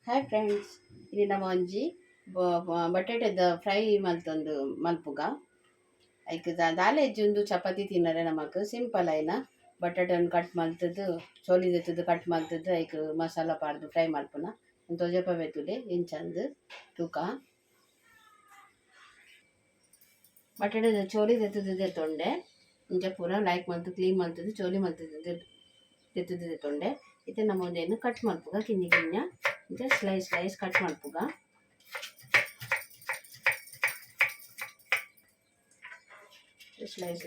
Hi friends, ಇಲ್ಲಿ ನಮ್ಮ ಒಂಜಿ ಬಟಾಟೆದ ಫ್ರೈ ಮಲ್ತೊಂದು ಮಲ್ಪುಗ ಐಕ್ ದಾಲೆ ಇಜ್ಜುಂದು ಚಪಾತಿ ತಿನ್ನರೆ ನಮಕ್ ಸಿಂಪಲ್ ಐನ ಬಟಾಟೆನ್ ಕಟ್ ಮಲ್ತದ್ದು ಚೋಲಿ ದೆತ್ತದು ಕಟ್ ಮಲ್ತದ್ದು ಐಕ್ ಮಸಾಲ ಪಾಡ್ದು ಫ್ರೈ ಮಲ್ಪುನ ತೋಜಪ ಬೆತ್ತುಡೆ ಇಂಚಂದ್ ತೂಕ ಬಟಾಟೆ ಚೋಲಿ ದೆತ್ತದು ದೆತ್ತೊಂಡೆ ಇಂಚ ಪೂರ ಲೈಕ್ ಮಲ್ತು ಕ್ಲೀನ್ ಮಲ್ತದ್ದು ಚೋಲಿ ಮಲ್ತದ್ದು ದೆತ್ತದು ದೆತ್ತೊಂಡೆ ಇದು ನಮ್ಮ ಒಂದೇನು ಕಟ್ ಮಲ್ಪುಗ ಕಿಂಜಿ ಕಿಂಜ ಇಂಚ ಸ್ಲೈಸ್ ಕಟ್ ಮಲ್ಪುಗ ಸ್ಲೈಸ್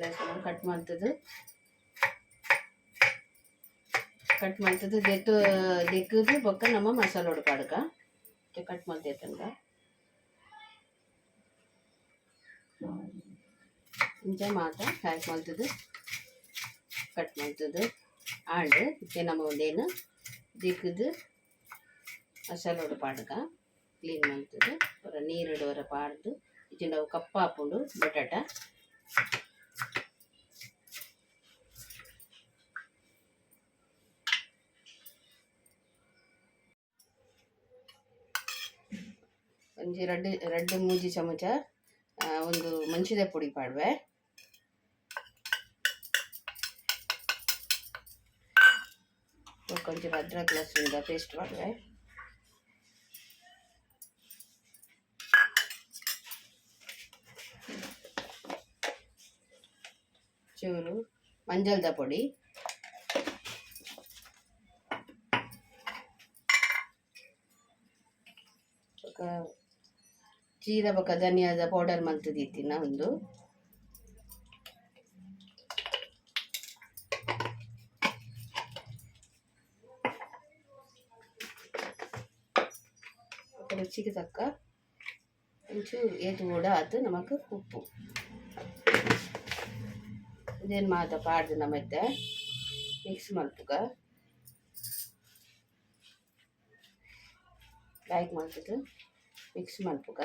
ಕಟ್ ಮಲ್ತದ್ದು ದೆಕ್ಕುದು ಬೊಕ್ಕ ನಮ್ಮ ಮಸಾಲ ಉಡ್ಪಾಡ್ಗ ಕಟ್ ಮಲ್ತೇತಂಗ ಇಂಚ ಮಾತ ಫ್ರೈ ಮಲ್ತದ್ದು ಕಟ್ ಮಲ್ತದ್ದು ಆಂಡ್ ಇತ್ತೆ ನಮ್ಮ ಒಂದೇನು ದಿಕ್ಕದು ಮಸಾಲ ಉಡ್ಪಾಡ್ಗ ಕ್ಲೀನ್ ಮಲ್ತದ್ದು ಪೂರ ನೀರಿಡುವರ ಪಾಡ್ದು ಇಜ್ಜಿ ನಾವು ಕಪ್ಪ ಹಾಪುಂಡು ಬಟಾಟ ಒಂಜಿ ರಡ್ಡ್ ಮೂಜಿ ಚಮಚ ಒಂದು ಮೆಣಸಿದ ಪುಡಿ ಪಾಡ್ವೆ ಕೊಂಚ ಅದ್ರಕ್ ಲಸೂನ್ದ ಪೇಸ್ಟ್ ಪಾಡ್ವೆ ಚೂರು ಮಂಜಲ್ದ ಪೊಡಿ ಜೀರ ಬೊಕ ಧನಿಯಾದ ಪೌಡರ್ ಮಲ್ತದಿತ್ತಿನ ಒಂದು ರುಚಿಗೆ ತಕ್ಕ ಒಂಚೂರು ಏತು ಕೂಡ ಆತು ನಮಕ್ ಉಪ್ಪು ಇದೇನು ಮಾತ ಪಾಡ್ದು ನಮ್ಮತ್ತೆ ಮಿಕ್ಸ್ ಮಲ್ಪುಗ ಲೈಕ್ ಮಾಡ್ತಿದ್ದು ಮಿಕ್ಸ್ ಮಲ್ಪುಗ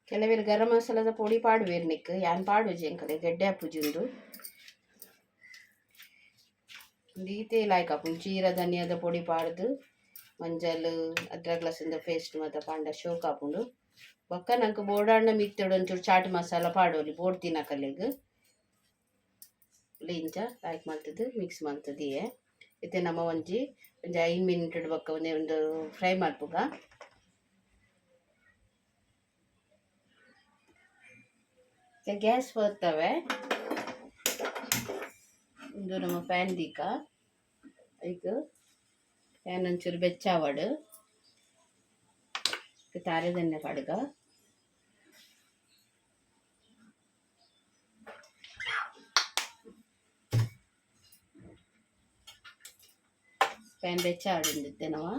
ಕೆಲವೇರು ಗರಂ ಮಸಾಲದ ಪೊಡಿ ಪಾಡುವೇರು ನಿಕ್ ಯಾನ್ ಪಾಡುಜಿ ಎಂಕಲೆ ಗೆಡ್ಡೆ ಹಾಪುಜುಂದು ದೀತೆ ಲಾಯ್ಕ್ ಹಾಪುಂಡು ಜೀರ ಧನಿಯಾದ ಪೊಡಿ ಪಾಡ್ದು ಮಂಜಲ್ ಅದ್ರಕ್ ಲಸೂನ್ದ ಪೇಸ್ಟ್ ಮಾತ ಪಾಂಡ ಶೋಕ್ ಹಾಪುಂಡು ಬೊಕ್ಕ ನಂಗೆ ಬೋಡಾಂಡ ಮಿತ್ತೋಡು ಒಂಚೂರು ಚಾಟ್ ಮಸಾಲ ಪಾಡೋಲಿ ಬೋಡ್ ತಿನ್ನಕಲೆಗ್ ಇಂಚ ಲೈಕ್ ಮಲ್ತದ್ದು ಮಿಕ್ಸ್ ಮಲ್ತದಿಯೆ ಇತ್ತೆ ನಮ್ಮ ಒಂಜಿ 5 ಮಿನಿಟ್ ಬೊಕ್ಕ ಒಂದು ಫ್ರೈ ಮಲ್ಪುಗ ಗ್ಯಾಸ್ ಬರ್ತವೆ ಇದು ನಮ್ಮ ಪ್ಯಾನ್ ದೀಕ ಐಕ್ ಪ್ಯಾನ್ ಒಂಚೂರು ಬೆಚ್ಚಾವಡು ತಾರೆದೆಣ್ಣೆ ಪಡ್ಗ ಪ್ಯಾನ್ ಬೆಚ್ಚಾವಡಿಂದಿತ್ತೆ ನಾವು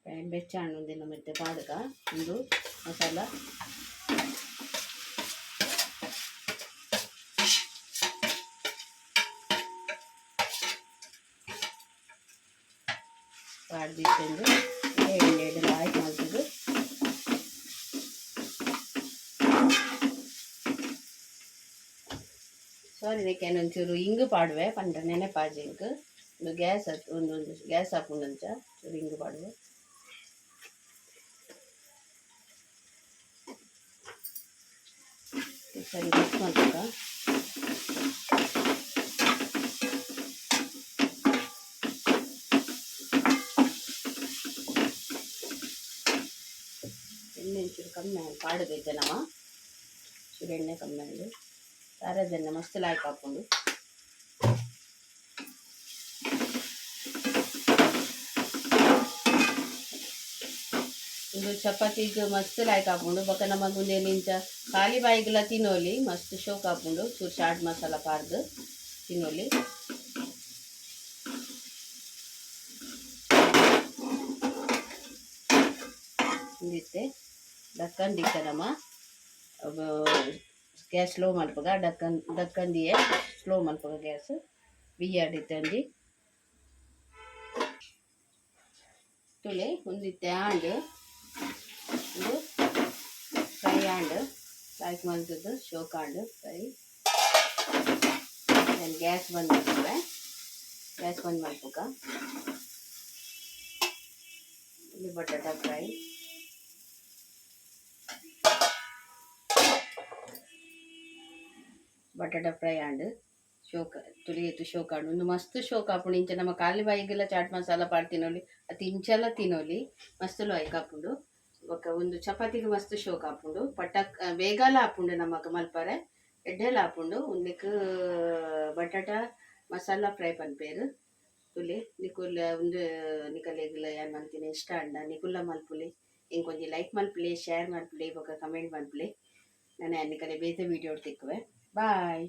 ಪ್ಯಾನ್ ಬೆಚ್ಚಾಣುಂದಿನ ಮತ್ತೆ ಪಾಡ್ಗ ಒಂದು ಮಸಾಲ ಪಾಡ್ದಿಟ್ಟು ಎಣ್ಣೆ ಲಾಯ್ಕ್ ಮಾಡ್ತದ್ದು ಸಾರಿ ಇದಕ್ಕೆ ಒಂಚೂರು ಇಂಗು ಪಾಡುವೆ ಪಂಡ ನೆನೆಪಾಜಿ ಇಂಗು ಒಂದು ಗ್ಯಾಸ್ ಒಂದು ಗ್ಯಾಸ್ ಹಾಪುಂಡಂಚ ಚೂರು ಇಂಗು ಪಾಡುವೆ ಸರಿ ಮಿಕ್ಸ್ ಮಾಡ್ಬೇಕ ಎಣ್ಣೆ ಒಂಚೂರು ಕಮ್ಮಿ ಪಾಡಬೇಕು ನಾವು ಚೂರು ಎಣ್ಣೆ ಕಮ್ಮಿ ಆಗಿ ತಾರದೆಣ್ಣೆ ಮಸ್ತ್ ಲಾಯ್ಕ್ ಹಾಕೊಂಡು ಒಂದು ಚಪಾತಿಗೆ ಮಸ್ತ್ ಲಾಯ್ಕ್ ಹಾಕೊಂಡು ಬೊಕ್ಕ ನಮಗೊಂದು ನಿಂಚ ಖಾಲಿ ಬಾಯಿಗೆಲ್ಲ ತಿನ್ನೋಲಿ ಮಸ್ತ್ ಶೋಕ್ ಹಾಕೊಂಡು ಚೂರು ಚಾಟ್ ಮಸಾಲ ಪಾಡ್ದು ತಿನ್ನೋಲಿ ಇಂದಿತ್ತೆ ಡಕ್ಕನ್ ದಿಕ್ಕನಮ್ಮ ಗ್ಯಾಸ್ ಸ್ಲೋ ಮಲ್ಪಗ ಡಕ್ಕನ್ ದಿಯೆ ಸ್ಲೋ ಮಲ್ಪಗ ಗ್ಯಾಸ್ ಬಿಯ್ಯಾಡಿತ್ತಂಡಿ ತುಲೆ ಒಂದಿತ್ತೆ ಆಂಡ್ ಇದು ಫ್ರೈ ಆಂಡ್ ಲೈಕ್ ಮಲ್ತದ್ದು ಶೋಕ್ ಆಂಡ್ ಫ್ರೈ ನಾನು ಗ್ಯಾಸ್ ಬಂದ್ ಮಾಡ್ತೇವೆ ಗ್ಯಾಸ್ ಬಂದ್ ಮಾಡ್ಬೇಕ ಇಲ್ಲಿ ಬಟಾಟ ಫ್ರೈ ಬಟಾಟ ಫ್ರೈ ಆಂಡ್ ಶೋಕ ತುಳಿಯತ್ತು ಶೋಕ ಆಂಡ್ ಒಂದು ಮಸ್ತ್ ಶೋಕ ಆಪುಂಡು ಇಂಚ ನಮ್ಮ ಕಾಲಿ ಬಾಯಿಗೆಲ್ಲ ಚಾಟ್ ಮಸಾಲ ಪಾಡ್ ತಿನ್ನೋಲಿ ಅದು ಇಂಚೆಲ್ಲ ತಿನ್ನೋಲಿ ಮಸ್ತ್ ಲಾಯ್ಕ್ ಆಪುಂಡು ಬೊಕ್ಕ ಒಂದು ಚಪಾತಿಗೆ ಮಸ್ತ್ ಶೋಕ ಆಪುಂಡು ಪಟಕ್ ಬೇಗಲ ಆಪುಂಡು ನಮಕ್ ಮಲ್ಪರೆ ಎಡ್ಡೆಲ ಆಪುಂಡು ಉಂದೆಕ್ ಬಟಾಟ ಮಸಾಲ ಫ್ರೈ ಪನ್ಪೇರು ತುಲೆ ನಿಕುಲ್ ಒಂದು ನಿಕಲೆಗ್ಲ ಯಾನ್ ಮಲ್ತಿನ ಇಷ್ಟ ಅಂಡ ನಿಕುಲ್ಲ ಮಲ್ಪುಲೆ ಇಂಕೊಂಜಿ ಲೈಕ್ ಮಲ್ಪುಲೆ ಶೇರ್ ಮಲ್ಪುಲೆ ಬೊಕ್ಕ ಕಮೆಂಟ್ ಮಲ್ಪುಲೆ ನಾನು ನಿಕಲೆ ಬೇತೆ ವಿಡಿಯೋ ತಿಕ್ಕುವೆ ಬಾಯ್.